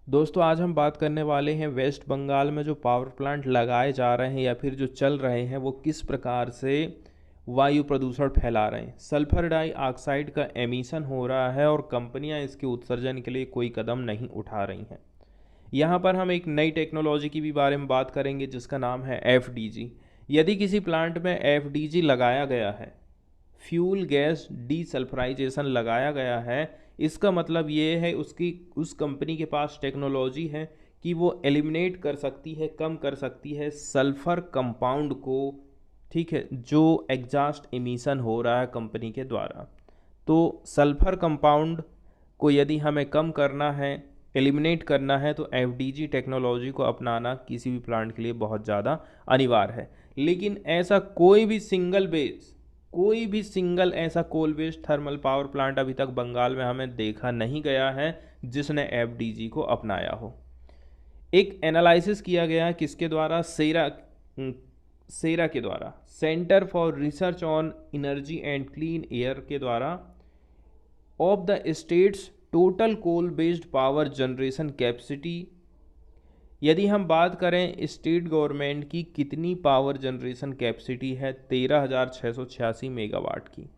दोस्तों आज हम बात करने वाले हैं वेस्ट बंगाल में जो पावर प्लांट लगाए जा रहे हैं या फिर जो चल रहे हैं वो किस प्रकार से वायु प्रदूषण फैला रहे हैं। सल्फर डाइऑक्साइड का एमिशन हो रहा है और कंपनियां इसके उत्सर्जन के लिए कोई कदम नहीं उठा रही हैं। यहाँ पर हम एक नई टेक्नोलॉजी की भी बारे में बात करेंगे जिसका नाम है FDG। यदि किसी प्लांट में FDG लगाया गया है, फ्यूल गैस डीसल्फराइजेशन लगाया गया है, इसका मतलब ये है उस कंपनी के पास टेक्नोलॉजी है कि वो एलिमिनेट कर सकती है, कम कर सकती है सल्फर कंपाउंड को। ठीक है, जो एग्जॉस्ट एमिशन हो रहा है कंपनी के द्वारा, तो सल्फर कंपाउंड को यदि हमें कम करना है, एलिमिनेट करना है, तो FDG टेक्नोलॉजी को अपनाना किसी भी प्लांट के लिए बहुत ज़्यादा अनिवार्य है। लेकिन ऐसा कोई भी सिंगल ऐसा coal based thermal power plant अभी तक बंगाल में हमें देखा नहीं गया है जिसने FDG को अपनाया हो। एक एनालिसिस किया गया किसके द्वारा, सेरा के द्वारा, centre for research on energy and clean air के द्वारा, of the states total coal based power generation capacity. यदि हम बात करें स्टेट गवर्नमेंट की कितनी पावर जनरेशन कैपेसिटी है, 13,686 मेगावाट की।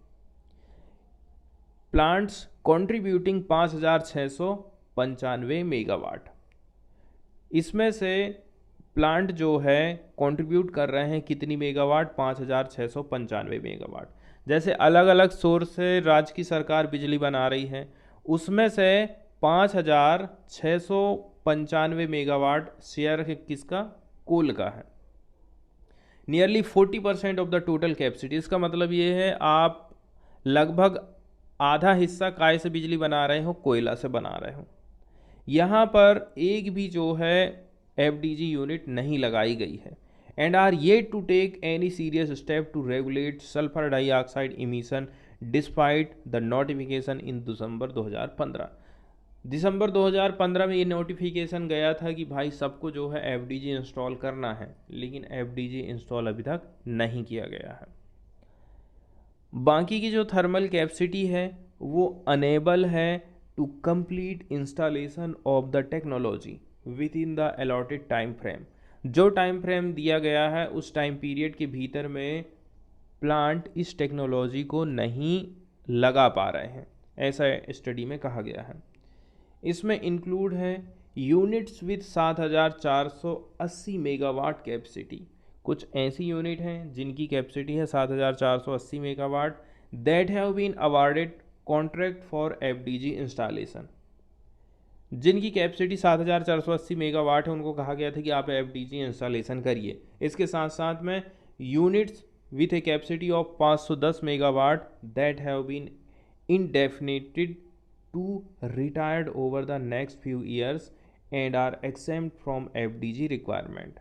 Plants contributing 5,695 megawatt. इसमें से प्लांट जो है कंट्रीब्यूट कर रहे हैं कितनी मेगावाट, 5,695 मेगावाट। जैसे अलग अलग सोर्स से राज्य की सरकार बिजली बना रही है, उसमें से 5,695 मेगावाट शेयर किसका, कोल का है। Nearly 40% of the total capacity. इसका मतलब ये है आप लगभग आधा हिस्सा काय से बिजली बना रहे हो, कोयला से बना रहे हो। यहाँ पर एक भी जो है FDG यूनिट नहीं लगाई गई है and are yet to take any serious step to regulate sulphur dioxide emission despite the notification in December 2015। दिसंबर 2015 में ये नोटिफिकेशन गया था कि भाई सबको जो है FDG इंस्टॉल करना है, लेकिन FDG इंस्टॉल अभी तक नहीं किया गया है। बाकी की जो थर्मल कैपेसिटी है वो अनेबल है to complete installation of the technology within the allotted time frame. जो टाइम फ्रेम दिया गया है उस टाइम पीरियड के भीतर में प्लांट इस टेक्नोलॉजी को नहीं लगा पा रहे हैं, ऐसा स्टडी में कहा गया है। इसमें इंक्लूड है यूनिट्स विद 7,480 मेगावाट कैपेसिटी। कुछ ऐसी यूनिट हैं जिनकी कैपेसिटी है 7,480 megawatt, that have been awarded contract for FDG installation. जिनकी कैपेसिटी 7,480 मेगावाट है उनको कहा गया था कि आप FDG इंस्टॉलेशन करिए। इसके साथ साथ में units with a capacity of 510 megawatt that have been indefinite to retired over the next few years and are exempt from FDG requirement।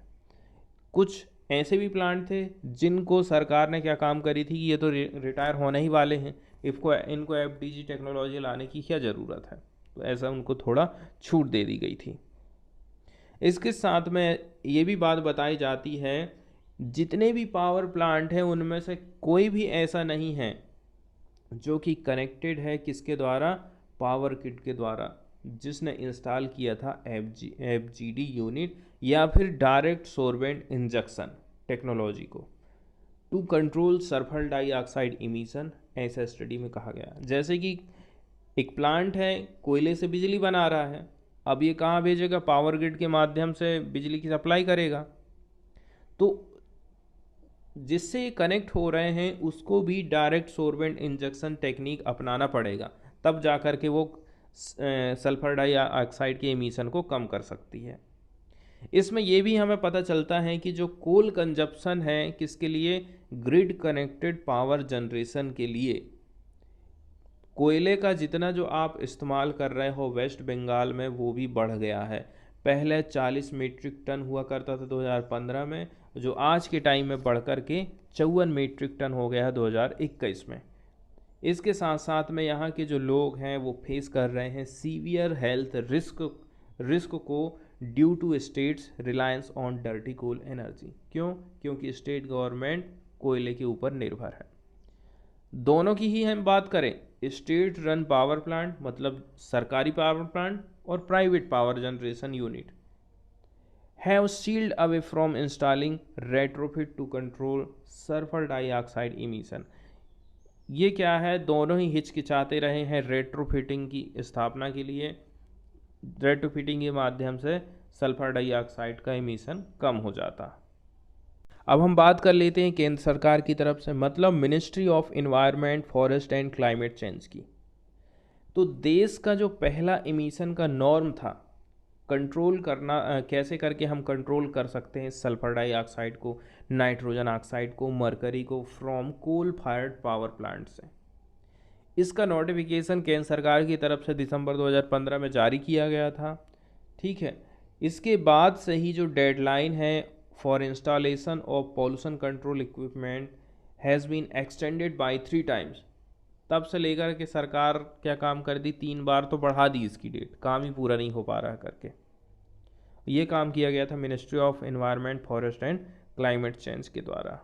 कुछ ऐसे भी प्लांट थे जिनको सरकार ने क्या काम करी थी कि ये तो रिटायर होने ही वाले हैं, इनको FDG टेक्नोलॉजी लाने की क्या ज़रूरत है, तो ऐसा उनको थोड़ा छूट दे दी गई थी। इसके साथ में ये भी बात बताई जाती है जितने भी पावर प्लांट हैं उनमें से कोई भी ऐसा नहीं है जो कि कनेक्टेड है किसके द्वारा, पावर किट के द्वारा, जिसने इंस्टॉल किया था FGD यूनिट या फिर डायरेक्ट सोर्बेंट इंजेक्शन टेक्नोलॉजी को to control sulphur dioxide emission. ऐसा स्टडी में कहा गया। जैसे कि एक प्लांट है कोयले से बिजली बना रहा है, अब ये कहाँ भेजेगा, पावर ग्रिड के माध्यम से बिजली की सप्लाई करेगा, तो जिससे ये कनेक्ट हो रहे हैं उसको भी डायरेक्ट सोर्बेंट इंजेक्शन टेक्निक अपनाना पड़ेगा, तब जा कर के वो सल्फर डाइऑक्साइड के एमिशन को कम कर सकती है। इसमें ये भी हमें पता चलता है कि जो कोल कंजप्शन है किसके लिए, ग्रिड कनेक्टेड पावर जनरेशन के लिए। कोयले का जितना जो आप इस्तेमाल कर रहे हो वेस्ट बंगाल में वो भी बढ़ गया है। पहले 40 मीट्रिक टन हुआ करता था 2015 में, जो आज के टाइम में बढ़ कर के 54 मीट्रिक टन हो गया है 2021 में। इसके साथ साथ में यहाँ के जो लोग हैं वो फेस कर रहे हैं सीवियर हेल्थ रिस्क को due to states reliance on dirty coal energy. क्योंकि स्टेट गवर्नमेंट कोयले के ऊपर निर्भर है। दोनों की ही हम बात करें, स्टेट रन पावर प्लांट मतलब सरकारी पावर प्लांट और private power generation unit have shield away from installing retrofit to control sulphur dioxide emission. ये क्या है, दोनों ही हिचकिचाते रहे हैं रेट्रोफिटिंग की स्थापना के लिए। रेट्रोफिटिंग के माध्यम से सल्फर डाइऑक्साइड का इमिशन कम हो जाता। अब हम बात कर लेते हैं केंद्र सरकार की तरफ से, मतलब ministry of environment, forest and climate change की। तो देश का जो पहला इमिशन का नॉर्म था, कंट्रोल करना कैसे करके हम कंट्रोल कर सकते हैं सल्फर डाइऑक्साइड को, नाइट्रोजन ऑक्साइड को, मरकरी को from coal fired power plant से। इसका नोटिफिकेशन केंद्र सरकार की तरफ से दिसंबर 2015 में जारी किया गया था। ठीक है, इसके बाद से ही जो डेडलाइन है for installation of pollution control equipment has been extended by 3 times. तब से लेकर के सरकार क्या काम कर दी, 3 बार तो बढ़ा दी इसकी डेट, काम ही पूरा नहीं हो पा रहा करके। ये काम किया गया था ministry of environment, forest and climate change के द्वारा।